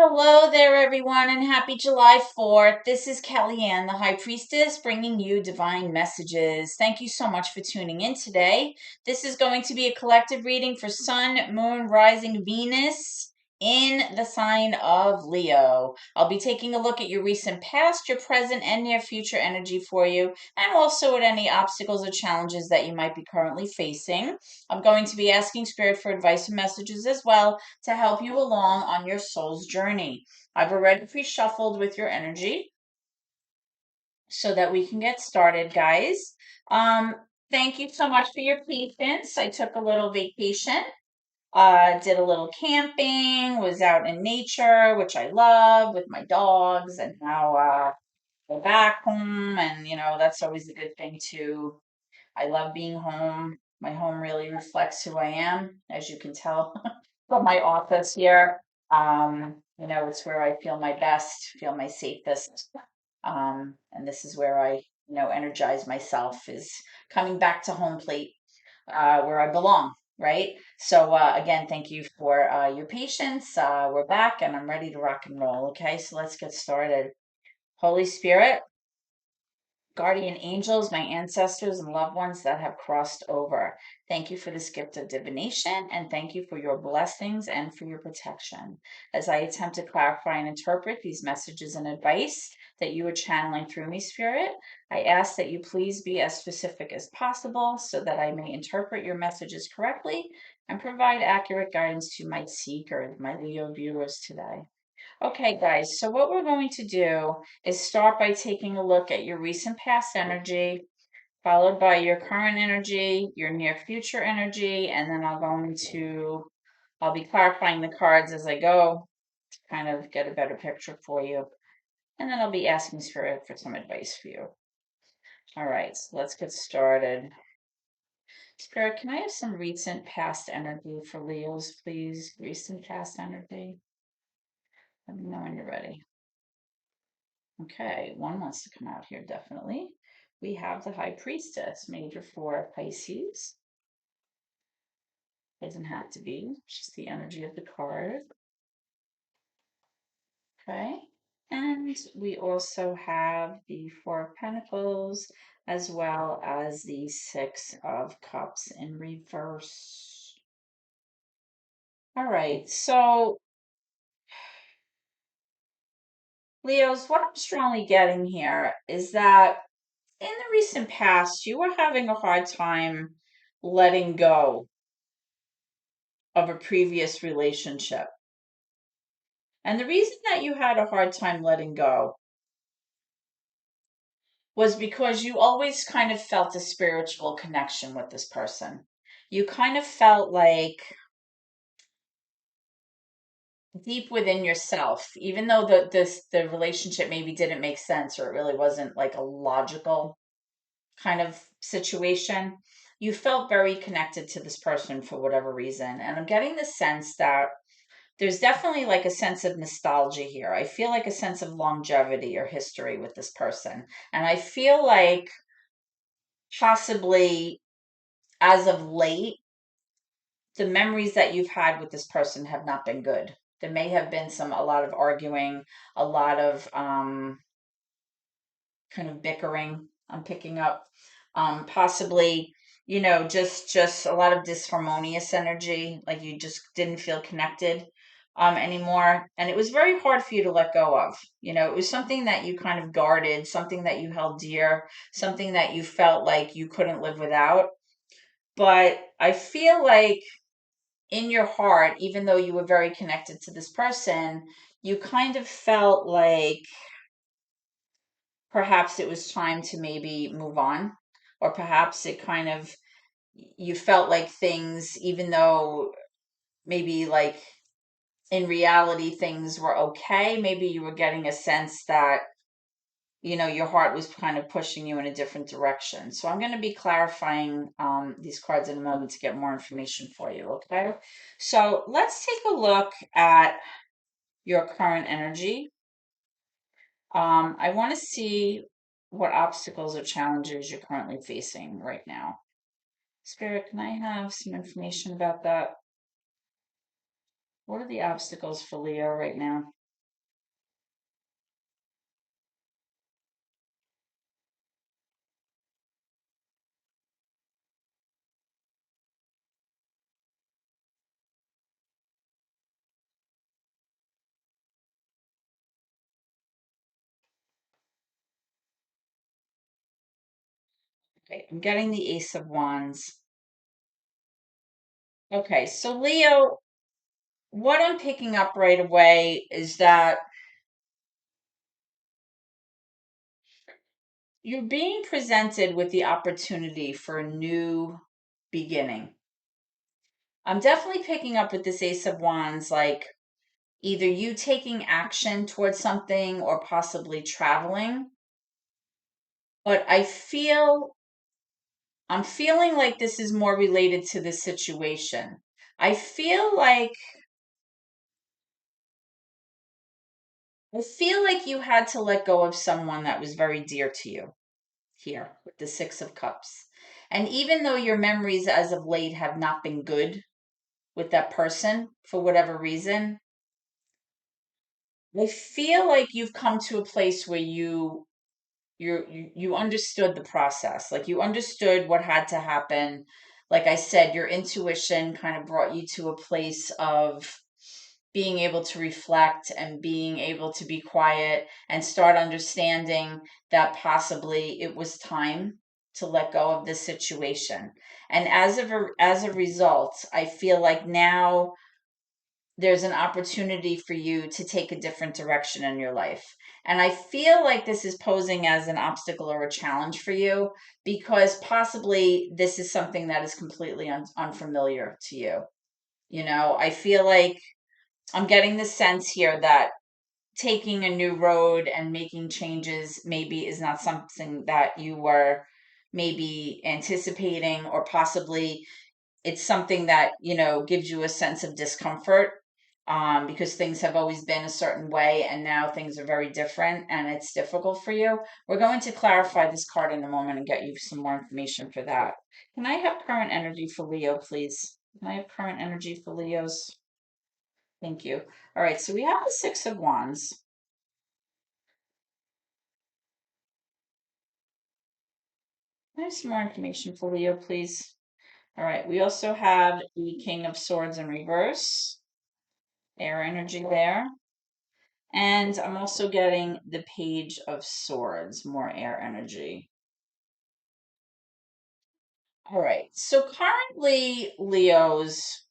Hello there, everyone, and happy July 4th. This is Kellyanne, the High Priestess, bringing you divine messages. Thank you so much for tuning in today. This is going to be a collective reading for Sun, Moon, Rising, Venus in the sign of Leo. I'll be taking a look at your recent past, your present, and near future energy for you, and also at any obstacles or challenges that you might be currently facing. I'm going to be asking Spirit for advice and messages as well to help you along on your soul's journey. I've already pre-shuffled with your energy so that we can get started, guys. Um, Thank you so much for your patience. I took a little vacation, did a little camping, was out in nature, which I love, with my dogs, and now we're back home, and that's always a good thing too. I love being home. My home really reflects who I am, as you can tell from my office here. It's where I feel my best, feel my safest. And this is where I, energize myself, is coming back to home plate, where I belong, right? So, again, thank you for your patience. We're back and I'm ready to rock and roll. Okay, so let's get started. Holy Spirit, guardian angels, my ancestors, and loved ones that have crossed over. Thank you for this gift of divination, and thank you for your blessings and for your protection. As I attempt to clarify and interpret these messages and advice that you are channeling through me, Spirit, I ask that you please be as specific as possible so that I may interpret your messages correctly and provide accurate guidance to my seeker, my Leo viewers today. Okay, guys, so what we're going to do is start by taking a look at your recent past energy, followed by your current energy, your near future energy, and then I'll be clarifying the cards as I go to kind of get a better picture for you. And then I'll be asking Spirit for some advice for you. All right, so let's get started. Spirit, can I have some recent past energy for Leos, please? Recent past energy. Let me know when you're ready. Okay, one wants to come out here, definitely. We have the High Priestess, major for Pisces. Doesn't have to be, just the energy of the card. Okay, and we also have the Four of Pentacles, as well as the Six of Cups in reverse. All right, so Leos, what I'm strongly getting here is that in the recent past, you were having a hard time letting go of a previous relationship. And the reason that you had a hard time letting go was because you always kind of felt a spiritual connection with this person. You kind of felt like deep within yourself, even though the relationship maybe didn't make sense, or it really wasn't like a logical kind of situation, you felt very connected to this person for whatever reason. And I'm getting the sense that there's definitely like a sense of nostalgia here. I feel like a sense of longevity or history with this person. And I feel like possibly as of late, the memories that you've had with this person have not been good. There may have been a lot of arguing, a lot of kind of bickering I'm picking up. Possibly, just a lot of disharmonious energy, like you just didn't feel connected anymore. And it was very hard for you to let go of. It was something that you kind of guarded, something that you held dear, something that you felt like you couldn't live without. But I feel like in your heart, even though you were very connected to this person, you kind of felt like perhaps it was time to maybe move on, or perhaps it kind of, you felt like things, even though maybe like in reality things were okay, maybe you were getting a sense that your heart was kind of pushing you in a different direction. So I'm going to be clarifying these cards in a moment to get more information for you. Okay, so let's take a look at your current energy. I want to see what obstacles or challenges you're currently facing right now. Spirit, can I have some information about that? What are the obstacles for Leo right now? Okay, I'm getting the Ace of Wands. Okay, so Leo, what I'm picking up right away is that you're being presented with the opportunity for a new beginning. I'm definitely picking up with this Ace of Wands, like either you taking action towards something or possibly traveling. But I'm feeling like this is more related to the situation. I feel like you had to let go of someone that was very dear to you here with the Six of Cups. And even though your memories as of late have not been good with that person for whatever reason, I feel like you've come to a place where you understood the process. Like you understood what had to happen. Like I said, your intuition kind of brought you to a place of being able to reflect and being able to be quiet and start understanding that possibly it was time to let go of this situation. And as a result, I feel like now there's an opportunity for you to take a different direction in your life. And I feel like this is posing as an obstacle or a challenge for you because possibly this is something that is completely unfamiliar to you. You know, I feel like I'm getting the sense here that taking a new road and making changes maybe is not something that you were maybe anticipating, or possibly it's something that, gives you a sense of discomfort, because things have always been a certain way and now things are very different and it's difficult for you. We're going to clarify this card in a moment and get you some more information for that. Can I have current energy for Leo, please? Can I have current energy for Leos? Thank you. All right, so we have the Six of Wands. Can I have some more information for Leo, please? All right, we also have the King of Swords in reverse, air energy there. And I'm also getting the Page of Swords, more air energy. All right, so currently, Leos,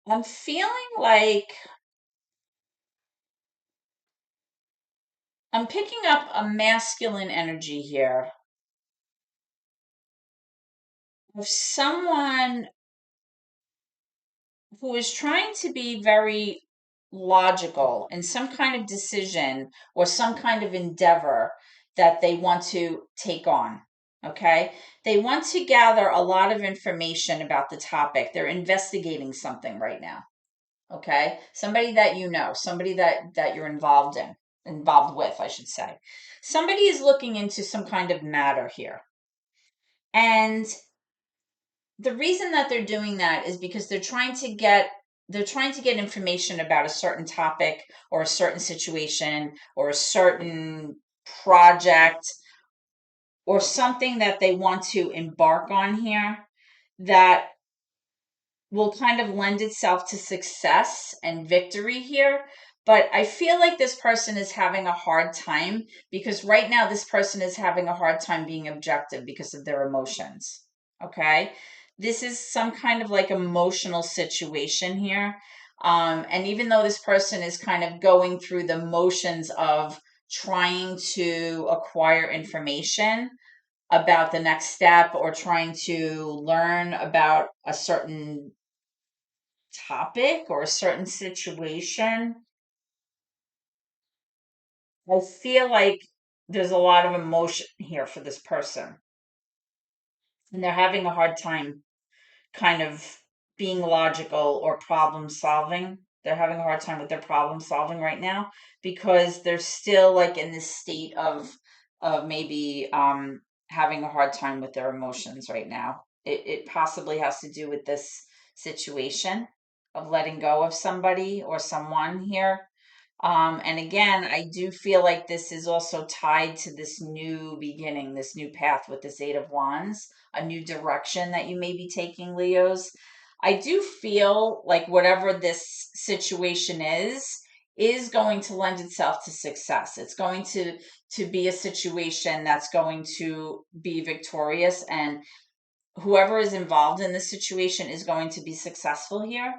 I'm feeling like I'm picking up a masculine energy here of someone who is trying to be very logical in some kind of decision or some kind of endeavor that they want to take on. Okay. They want to gather a lot of information about the topic. They're investigating something right now. Okay. Somebody that you know, somebody that you're involved with, I should say. Somebody is looking into some kind of matter here. And the reason that they're doing that is because they're trying to get information about a certain topic or a certain situation or a certain project or something that they want to embark on here that will kind of lend itself to success and victory here. But I feel like this person is having a hard time because right now this person is having a hard time being objective because of their emotions. Okay. This is some kind of like emotional situation here. And even though this person is kind of going through the motions of trying to acquire information about the next step or trying to learn about a certain topic or a certain situation, I feel like there's a lot of emotion here for this person. And they're having a hard time kind of being logical or problem solving. They're having a hard time with their problem solving right now because they're still like in this state of maybe having a hard time with their emotions right now. It possibly has to do with this situation of letting go of somebody or someone here. And again, I do feel like this is also tied to this new beginning, this new path with this Eight of Wands, a new direction that you may be taking, Leos. I do feel like whatever this situation is, is going to lend itself to success. It's going to be a situation that's going to be victorious, and whoever is involved in this situation is going to be successful here.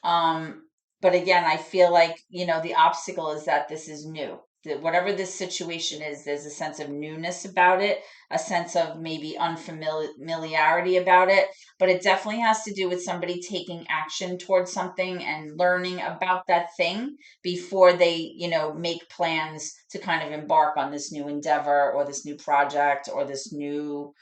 Um, but again, I feel like, the obstacle is that this is new. That whatever this situation is, there's a sense of newness about it, a sense of maybe unfamiliarity about it, but it definitely has to do with somebody taking action towards something and learning about that thing before they, make plans to kind of embark on this new endeavor or this new project or this new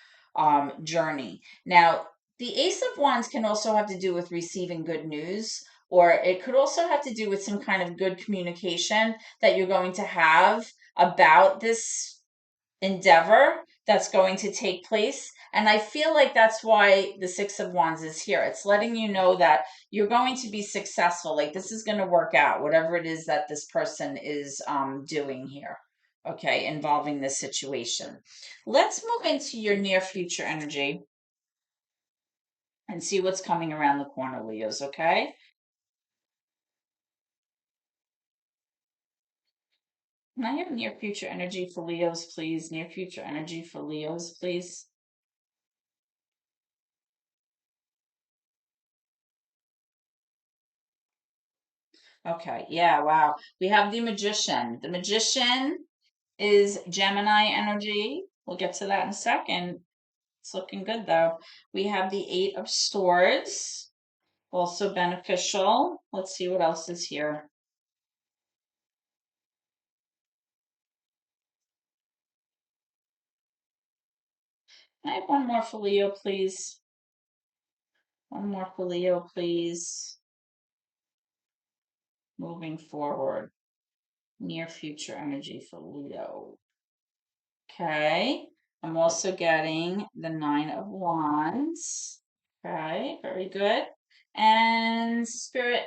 journey. Now, the Ace of Wands can also have to do with receiving good news, or it could also have to do with some kind of good communication that you're going to have about this endeavor that's going to take place. And I feel like that's why the Six of Wands is here. It's letting you know that you're going to be successful. Like this is going to work out, whatever it is that this person is doing here. Okay, involving this situation. Let's move into your near future energy and see what's coming around the corner, Leos, okay? Can I have near future energy for Leos, please? Near future energy for Leos, please. Okay, yeah, wow. We have the Magician. The Magician is Gemini energy. We'll get to that in a second. It's looking good though. We have the Eight of Swords, also beneficial. Let's see what else is here. Can I have one more for Leo, please? One more for Leo, please. Moving forward. Near future energy for Leo. Okay. I'm also getting the Nine of Wands. Okay, very good. And Spirit.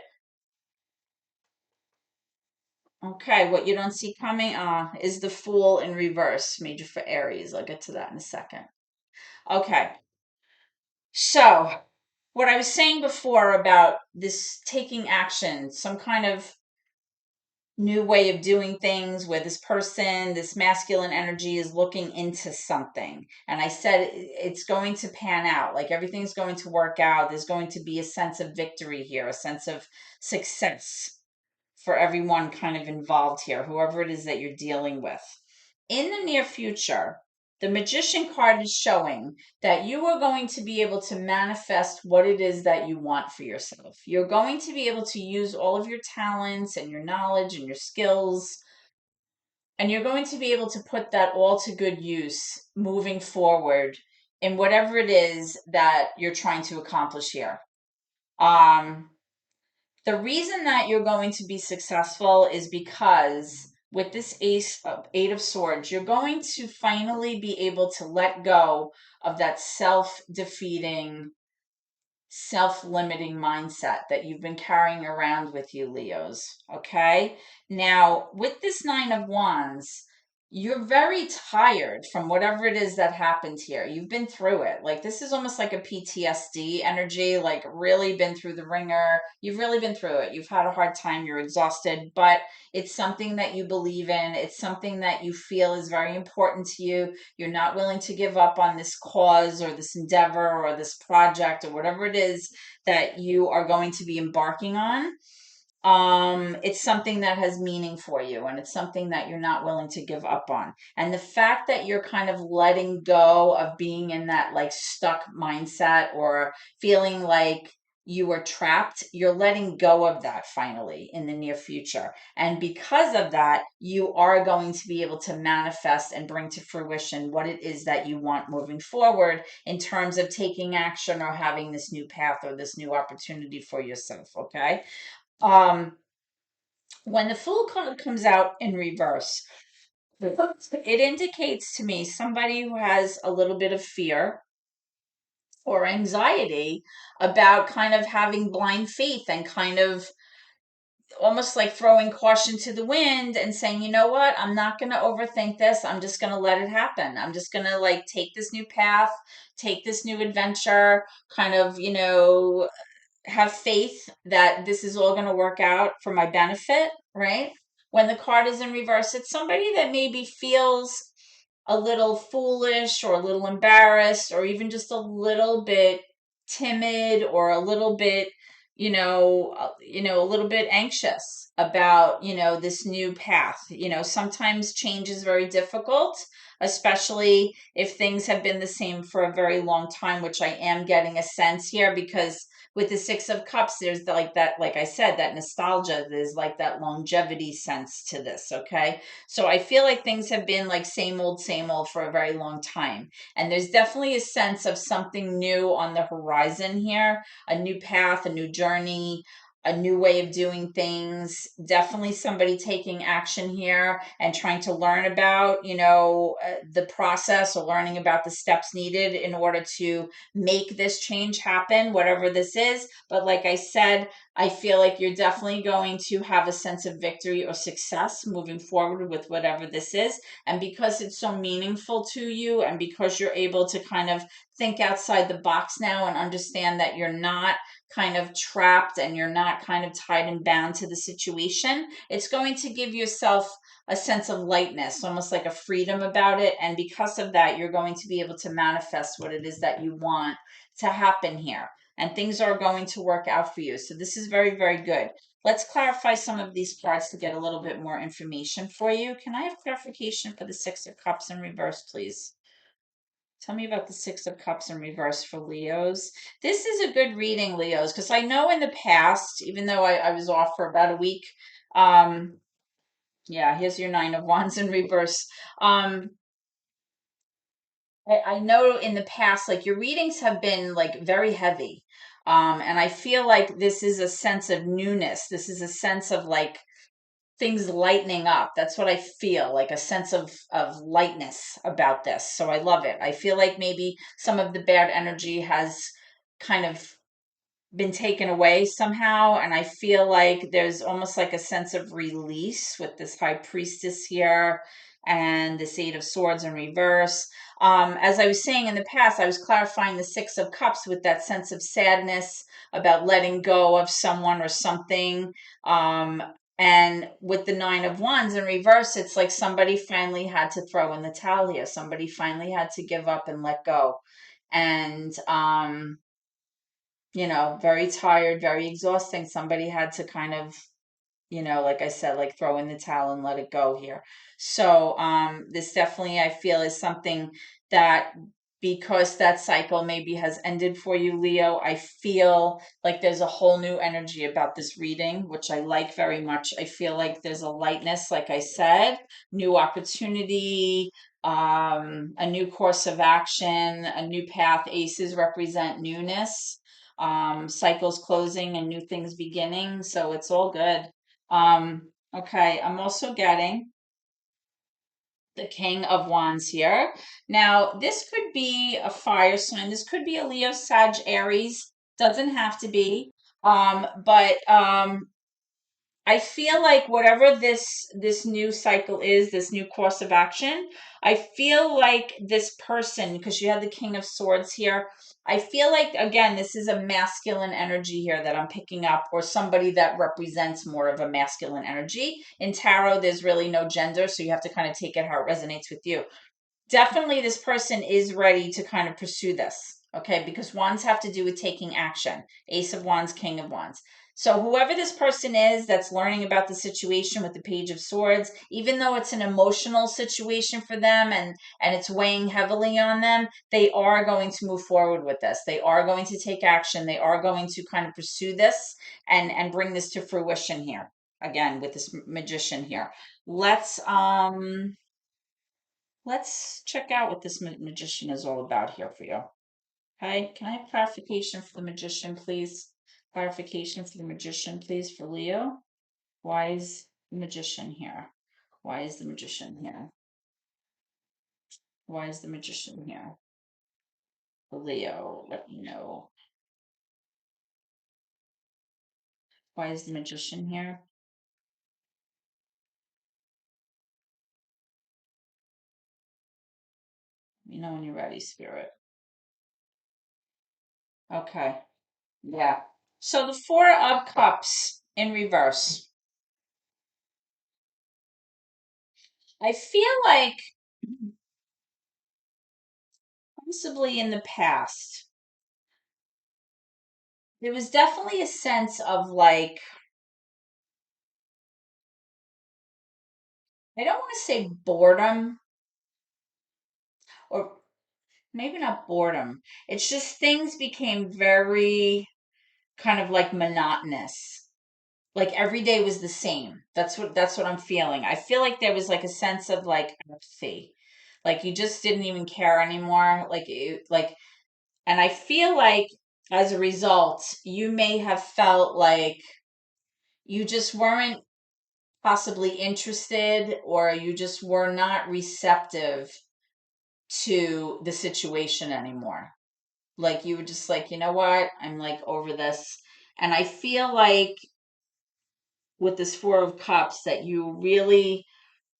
Okay, what you don't see coming is the Fool in reverse, major for Aries. I'll get to that in a second. Okay. So, what I was saying before about this taking action, some kind of new way of doing things where this person, this masculine energy is looking into something. And I said it's going to pan out, like everything's going to work out. There's going to be a sense of victory here, a sense of success for everyone kind of involved here, whoever it is that you're dealing with. In the near future, the Magician card is showing that you are going to be able to manifest what it is that you want for yourself. You're going to be able to use all of your talents and your knowledge and your skills, and you're going to be able to put that all to good use moving forward in whatever it is that you're trying to accomplish here. Um, the reason that you're going to be successful is because with this Eight of Swords, you're going to finally be able to let go of that self-defeating, self-limiting mindset that you've been carrying around with you, Leos. Okay? Now, with this Nine of Wands, you're very tired from whatever it is that happened here. You've been through it. Like this is almost like a PTSD energy, like really been through the ringer. You've really been through it. You've had a hard time, you're exhausted, but it's something that you believe in. It's something that you feel is very important to you. You're not willing to give up on this cause or this endeavor or this project or whatever it is that you are going to be embarking on. It's something that has meaning for you, and it's something that you're not willing to give up on. And the fact that you're kind of letting go of being in that like stuck mindset or feeling like you are trapped, you're letting go of that finally in the near future. And because of that, you are going to be able to manifest and bring to fruition what it is that you want moving forward in terms of taking action or having this new path or this new opportunity for yourself. Okay. Um, when the Fool card comes out in reverse, it indicates to me somebody who has a little bit of fear or anxiety about kind of having blind faith and kind of almost like throwing caution to the wind and saying, you know what, I'm not going to overthink this. I'm just going to let it happen. I'm just going to like take this new path, take this new adventure, kind of, have faith that this is all going to work out for my benefit, right? When the card is in reverse, it's somebody that maybe feels a little foolish or a little embarrassed or even just a little bit timid or a little bit, a little bit anxious about, this new path. Sometimes change is very difficult, especially if things have been the same for a very long time, which I am getting a sense here because with the Six of Cups, there's like that, like I said, that nostalgia. There's like that longevity sense to this. Okay. So I feel like things have been like same old for a very long time. And there's definitely a sense of something new on the horizon here, a new path, a new journey, a new way of doing things. Definitely somebody taking action here and trying to learn about, the process or learning about the steps needed in order to make this change happen, whatever this is. But like I said, I feel like you're definitely going to have a sense of victory or success moving forward with whatever this is. And because it's so meaningful to you, and because you're able to kind of think outside the box now and understand that you're not kind of trapped and you're not kind of tied and bound to the situation, it's going to give yourself a sense of lightness, almost like a freedom about it. And because of that, you're going to be able to manifest what it is that you want to happen here. And things are going to work out for you. So this is very, very good. Let's clarify some of these parts to get a little bit more information for you. Can I have clarification for the Six of Cups in reverse, please? Tell me about the Six of Cups in reverse for Leos. This is a good reading, Leos, because I know in the past, even though I was off for about a week, yeah, here's your Nine of Wands in reverse. I know in the past, like your readings have been like very heavy. And I feel like this is a sense of newness. This is a sense of like things lightening up. That's what I feel, like a sense of lightness about this. So I love it. I feel like maybe some of the bad energy has kind of been taken away somehow, and I feel like there's almost like a sense of release with this High Priestess here and this Eight of Swords in reverse. As I was saying in the past, I was clarifying the Six of Cups with that sense of sadness about letting go of someone or something. And with the Nine of Wands in reverse, it's like somebody finally had to throw in the towel here. Somebody finally had to give up and let go. And very tired, very exhausting. Somebody had to kind of, like I said, like throw in the towel and let it go here. So, this definitely I feel is something that because that cycle maybe has ended for you, Leo, I feel like there's a whole new energy about this reading, which I like very much. I feel like there's a lightness, like I said, new opportunity, a new course of action, a new path. Aces represent newness, cycles closing and new things beginning. So it's all good. Okay, I'm also getting the King of Wands here. Now, this could be a fire sign. This could be a Leo, Sag, Aries. Doesn't have to be. But I feel like whatever this new cycle is, this new course of action, I feel like this person, because you have the King of Swords here, I feel like again this is a masculine energy here that I'm picking up, or somebody that represents more of a masculine energy. In tarot, there's really no gender, so you have to kind of take it how it resonates with you. Definitely this person is ready to kind of pursue this, okay? Because wands have to do with taking action. Ace of Wands, King of Wands. So whoever this person is that's learning about the situation with the Page of Swords, even though it's an emotional situation for them and it's weighing heavily on them, they are going to move forward with this. They are going to take action. They are going to kind of pursue this and bring this to fruition here. Again, with this magician here. Let's check out what this magician is all about here for you. Okay, can I have clarification for the magician, please? Clarification for the magician, please, for Leo. Why is the magician here? Why is the magician here? Why is the magician here? For Leo, let me know. Why is the magician here? Let me know when you're ready, Spirit. Okay, yeah. So the Four of Cups in reverse. I feel like possibly in the past, there was definitely a sense of like, I don't want to say boredom, or maybe not boredom. It's just things became very kind of like monotonous. Like every day was the same. That's what I'm feeling. I feel like there was like a sense of like apathy. Like you just didn't even care anymore. And I feel like as a result, you may have felt like you just weren't possibly interested, or you just were not receptive to the situation anymore. Like you were just like, you know what? I'm like over this. And I feel like with this Four of Cups that you really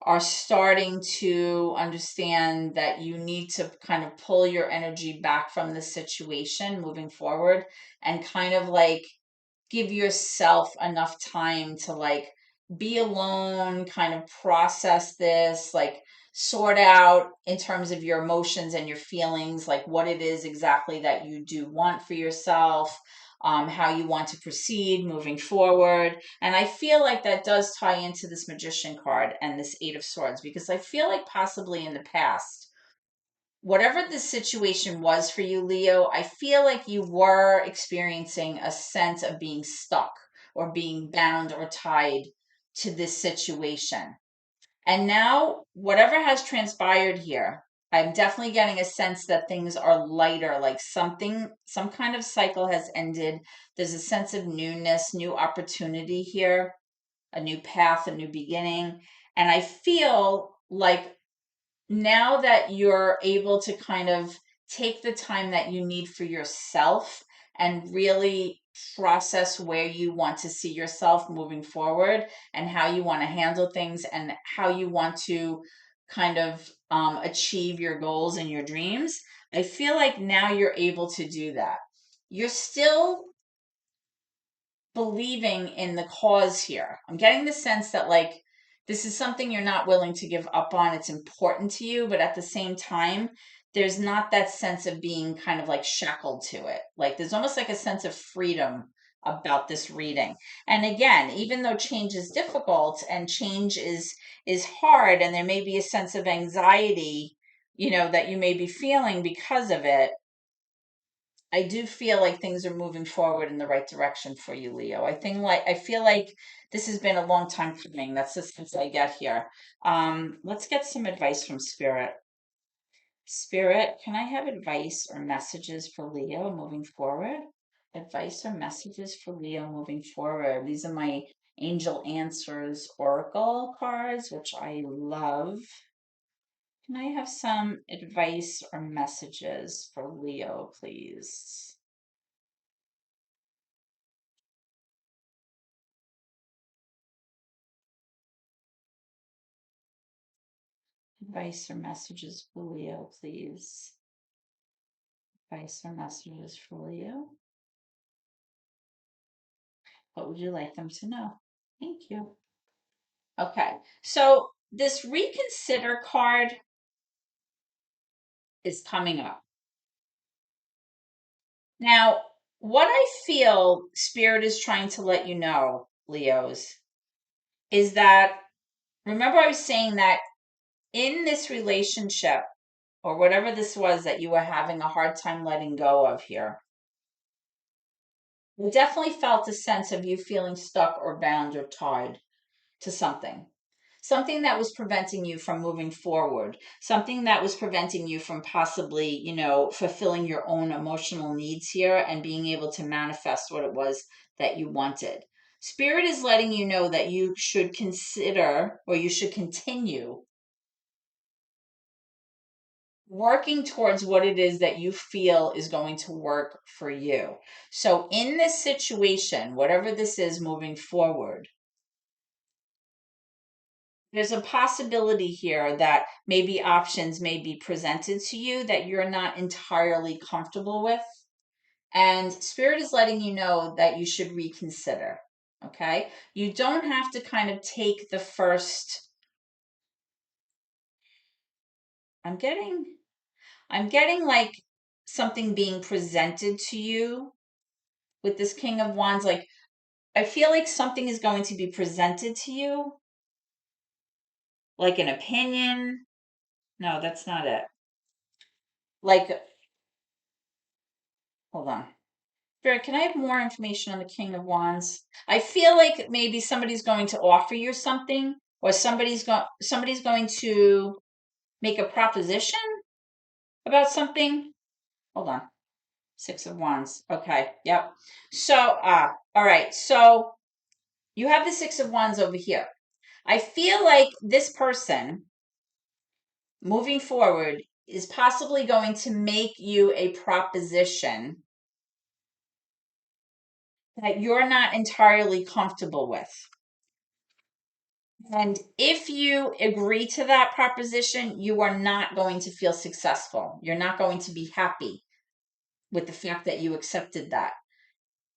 are starting to understand that you need to kind of pull your energy back from the situation moving forward and kind of like give yourself enough time to like be alone, kind of process this, like sort out in terms of your emotions and your feelings, like what it is exactly that you do want for yourself, how you want to proceed moving forward. And I feel like that does tie into this Magician card and this Eight of Swords, because I feel like possibly in the past, whatever the situation was for you, Leo, I feel like you were experiencing a sense of being stuck or being bound or tied to this situation. And now, whatever has transpired here, I'm definitely getting a sense that things are lighter, like some kind of cycle has ended. There's a sense of newness, new opportunity here, a new path, a new beginning. And I feel like now that you're able to kind of take the time that you need for yourself and really process where you want to see yourself moving forward and how you want to handle things and how you want to kind of achieve your goals and your dreams, I feel like now you're able to do that. You're still believing in the cause here. I'm getting the sense that like this is something you're not willing to give up on. It's important to you, but at the same time, there's not that sense of being kind of like shackled to it. Like there's almost like a sense of freedom about this reading. And again, even though change is difficult and change is hard and there may be a sense of anxiety, that you may be feeling because of it, I do feel like things are moving forward in the right direction for you, Leo. I feel like this has been a long time coming. That's the sense I get here. Let's get some advice from Spirit. Spirit, can I have advice or messages for Leo moving forward? Advice or messages for Leo moving forward. These are my Angel Answers Oracle cards, which I love. Can I have some advice or messages for Leo, please? Advice or messages for Leo, please. Advice or messages for Leo. What would you like them to know? Thank you. Okay, so this reconsider card is coming up. Now, what I feel Spirit is trying to let you know, Leos, is that remember I was saying that in this relationship or whatever this was that you were having a hard time letting go of here, I definitely felt a sense of you feeling stuck or bound or tied to something that was preventing you from moving forward, something that was preventing you from possibly, fulfilling your own emotional needs here and being able to manifest what it was that you wanted. Spirit is letting you know that you should consider or you should continue working towards what it is that you feel is going to work for you. So, in this situation, whatever this is moving forward, there's a possibility here that maybe options may be presented to you that you're not entirely comfortable with. And Spirit is letting you know that you should reconsider. Okay. You don't have to kind of take the first. I'm getting, I'm getting like something being presented to you with this King of Wands. Like, I feel like something is going to be presented to you, like an opinion. No, that's not it. Like, hold on. Spirit, can I have more information on the King of Wands? I feel like maybe somebody's going to offer you something, or somebody's going to make a proposition about something. Hold on. Six of Wands. Okay. Yep. So, all right. So you have the Six of Wands over here. I feel like this person moving forward is possibly going to make you a proposition that you're not entirely comfortable with. And if you agree to that proposition, you are not going to feel successful. You're not going to be happy with the fact that you accepted that.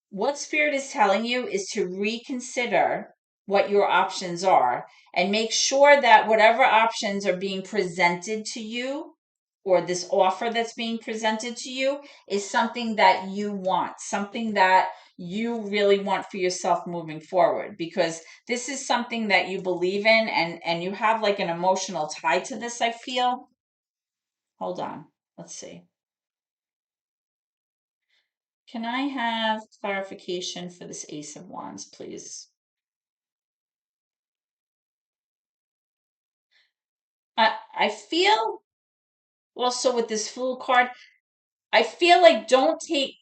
What Spirit is telling you is to reconsider what your options are and make sure that whatever options are being presented to you, or this offer that's being presented to you, is something that you want, something that you really want for yourself moving forward, because this is something that you believe in, and you have like an emotional tie to this, I feel. Hold on. Let's see. Can I have clarification for this Ace of Wands, please? I feel, well, so with this Fool card, I feel like don't take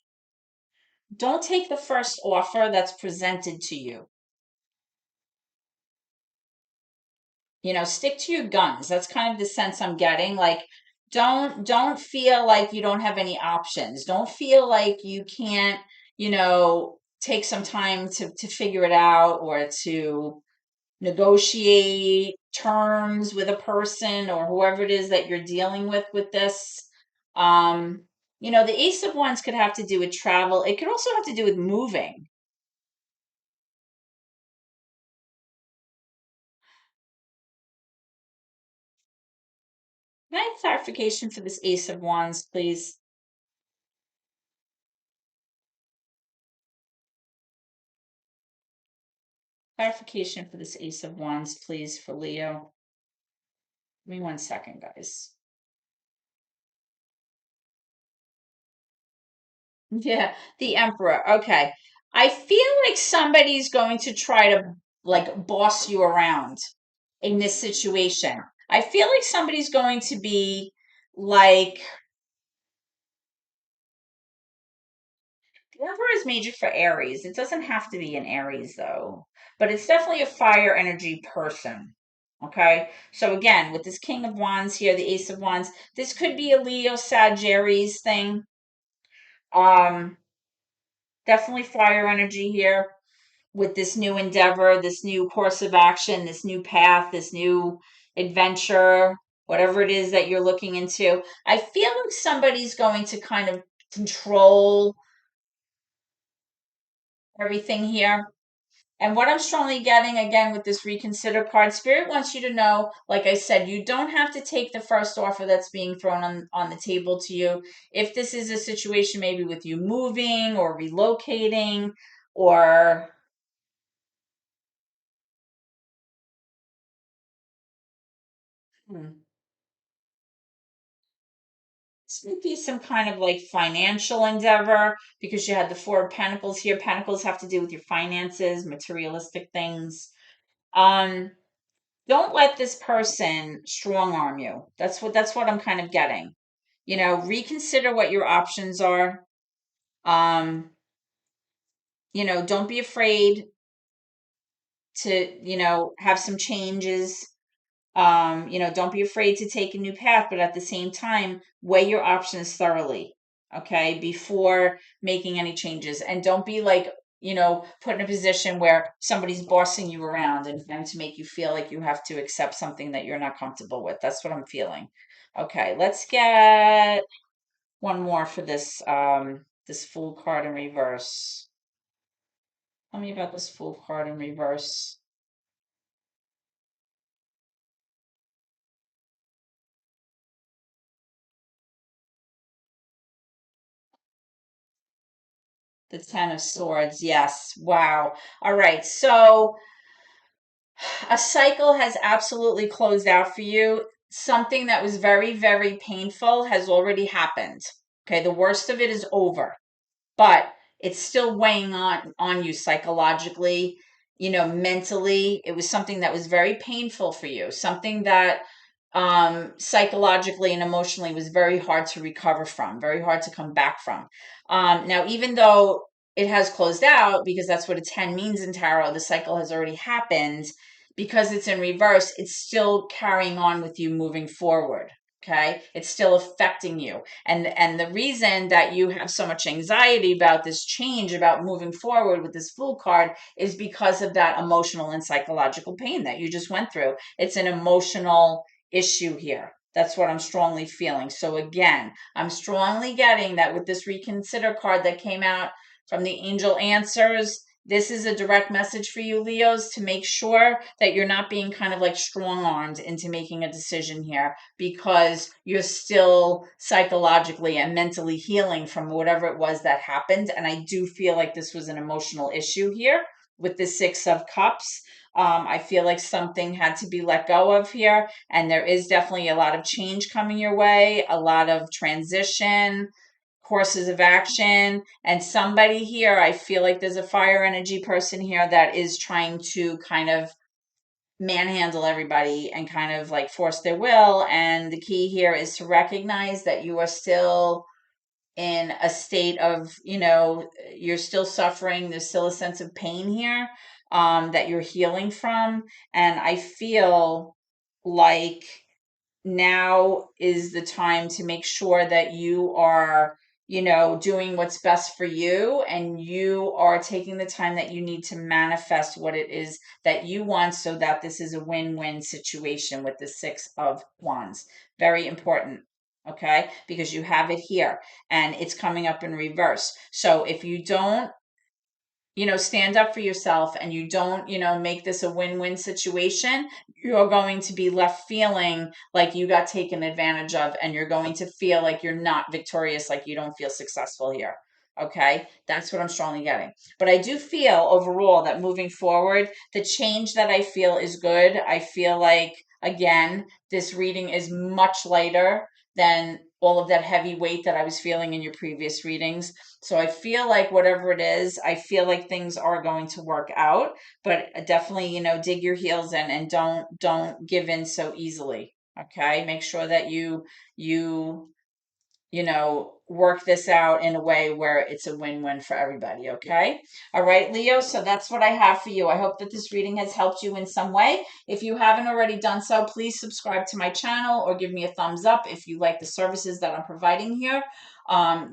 the first offer that's presented to you. You know, stick to your guns. That's kind of the sense I'm getting. Like, don't feel like you don't have any options. Don't feel like you can't, take some time to figure it out, or to negotiate terms with a person or whoever it is that you're dealing with this. Um, the Ace of Wands could have to do with travel. It could also have to do with moving. Can I have clarification for this Ace of Wands, please? Clarification for this Ace of Wands, please, for Leo. Give me 1 second, guys. Yeah, the Emperor. Okay. I feel like somebody's going to try to like boss you around in this situation. I feel like somebody's going to be like, the Emperor is major for Aries. It doesn't have to be an Aries though, but it's definitely a fire energy person. Okay. So again, with this King of Wands here, the Ace of Wands, this could be a Leo Sag Aries thing. Um, Definitely fire energy here with this new endeavor, this new course of action, this new path, this new adventure, whatever it is that you're looking into. I feel like somebody's going to kind of control everything here. And what I'm strongly getting again with this reconsider card, Spirit wants you to know, like I said, you don't have to take the first offer that's being thrown on the table to you. If this is a situation maybe with you moving or relocating, or hmm, this would be some kind of like financial endeavor, because you had the Four of Pentacles here. Pentacles have to do with your finances, materialistic things. Um, don't let this person strong arm you. That's what I'm kind of getting. Reconsider what your options are. Um, don't be afraid to, have some changes. Don't be afraid to take a new path, but at the same time, weigh your options thoroughly, okay, before making any changes. And don't be like, put in a position where somebody's bossing you around and to make you feel like you have to accept something that you're not comfortable with. That's what I'm feeling. Okay, let's get one more for this Fool card in reverse. Tell me about this Fool card in reverse. The Ten of Swords. Yes. Wow. All right. So a cycle has absolutely closed out for you. Something that was very, very painful has already happened. Okay. The worst of it is over, but it's still weighing on you psychologically, mentally. It was something that was very painful for you, something that psychologically and emotionally was very hard to recover from, very hard to come back from. Now, even though it has closed out, because that's what a 10 means in tarot, the cycle has already happened. Because it's in reverse, it's still carrying on with you moving forward. Okay, it's still affecting you, and the reason that you have so much anxiety about this change, about moving forward with this Fool card, is because of that emotional and psychological pain that you just went through. It's an emotional issue here. That's what I'm strongly feeling. So again, I'm strongly getting that with this reconsider card that came out from the angel answers, this is a direct message for you, Leos, to make sure that you're not being kind of like strong armed into making a decision here, because you're still psychologically and mentally healing from whatever it was that happened. And I do feel like this was an emotional issue here with the Six of Cups. I feel like something had to be let go of here, and there is definitely a lot of change coming your way, a lot of transition, courses of action, and somebody here, I feel like there's a fire energy person here that is trying to kind of manhandle everybody and kind of like force their will. And the key here is to recognize that you are still in a state of, you're still suffering. There's still a sense of pain here, that you're healing from. And I feel like now is the time to make sure that you are, doing what's best for you, and you are taking the time that you need to manifest what it is that you want, so that this is a win-win situation with the Six of Wands. Very important. Okay, because you have it here and it's coming up in reverse. So if you don't, stand up for yourself, and you don't, make this a win-win situation, you're going to be left feeling like you got taken advantage of, and you're going to feel like you're not victorious, like you don't feel successful here. Okay, that's what I'm strongly getting. But I do feel overall that moving forward, the change that I feel is good. I feel like, again, this reading is much lighter than all of that heavy weight that I was feeling in your previous readings. So I feel like whatever it is, I feel like things are going to work out, but definitely, dig your heels in, and don't give in so easily. Okay? Make sure that you work this out in a way where it's a win-win for everybody. Okay. All right, Leo. So that's what I have for you. I hope that this reading has helped you in some way. If you haven't already done so, please subscribe to my channel or give me a thumbs up if you like the services that I'm providing here.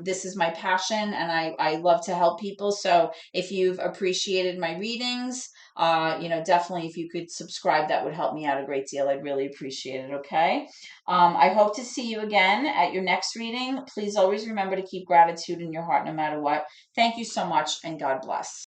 This is my passion, and I love to help people. So if you've appreciated my readings, definitely if you could subscribe, that would help me out a great deal. I'd really appreciate it. Okay. I hope to see you again at your next reading. Please always remember to keep gratitude in your heart no matter what. Thank you so much, and God bless.